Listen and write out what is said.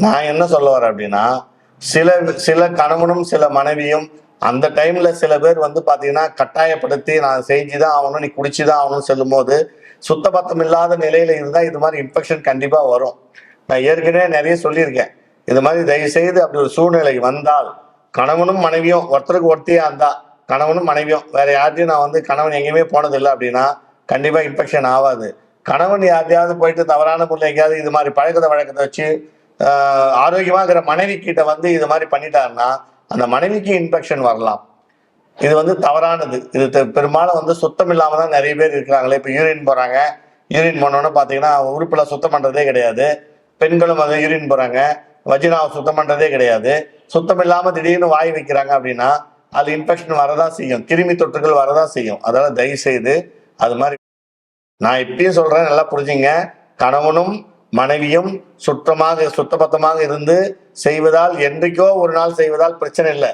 நான் என்ன சொல்ல வரேன் அப்படின்னா, சில சில கணவனும், சில மனைவியும் அந்த டைம்ல சில பேர் வந்து பார்த்தீங்கன்னா, கட்டாயப்படுத்தி நான் செஞ்சு தான் ஆகணும், நீ குடிச்சு தான் ஆகணும்னு சொல்லும்போது, சுத்தபத்தம் இல்லாத நிலையில இருந்தா இது மாரி இன்ஃபெக்ஷன் கண்டிப்பா வரும். நான் ஏற்கனவே நெறைய சொல்லியிருக்கேன். இது மாரி தயவுசெய்து அப்படி ஒரு சூழ்நிலை வந்தால், கணவனும் மனைவியும் ஒருத்தருக்கு ஒருத்தியா இருந்தா, கணவனும் மனைவியும் வேற யார்ட்டயும் நான் வந்து கணவன் எங்கேயுமே போனதில்ல அப்படின்னா, கண்டிப்பா இன்ஃபெக்ஷன் ஆவாது. கணவன் யார்ட்டயாவது போயிட்டு தவறான முறையில எங்கேயாவது இது மாரி பழக்கத்த வழக்கத்த வச்சு ஆரோக்கியமா இருக்கிற மனைவி கிட்ட வந்து இது மாதிரி பண்ணிட்டாருன்னா அந்த மனைவிக்கு இன்ஃபெக்ஷன் வரலாம். இது வந்து தவறானது. இது பெரும்பாலும் வந்து சுத்தம் இல்லாம தான் நிறைய பேர் இருக்கிறாங்களே. இப்போ யூரின் போறாங்க. யூரின் போனோன்னு பார்த்தீங்கன்னா உறுப்புல சுத்தம் பண்றதே கிடையாது. பெண்களும் அதை யூரின் போறாங்க. வஜினாவை சுத்தம் பண்றதே கிடையாது. சுத்தம் இல்லாம திடீர்னு வாய் வைக்கிறாங்க அப்படின்னா அது இன்ஃபெக்ஷன் வரதான் செய்யும். கிருமி தொற்றுகள் வரதான் செய்யும். அதனால தயவு செய்து அது மாதிரி நான் இப்பயும் சொல்றேன், நல்லா புரிஞ்சுங்க. கணவனும் மனைவியும் சுத்தமாக சுத்தபத்தமாக இருந்து செய்வதால் என்றைக்கோ ஒரு நாள் செய்வதால் பிரச்சனை இல்லை.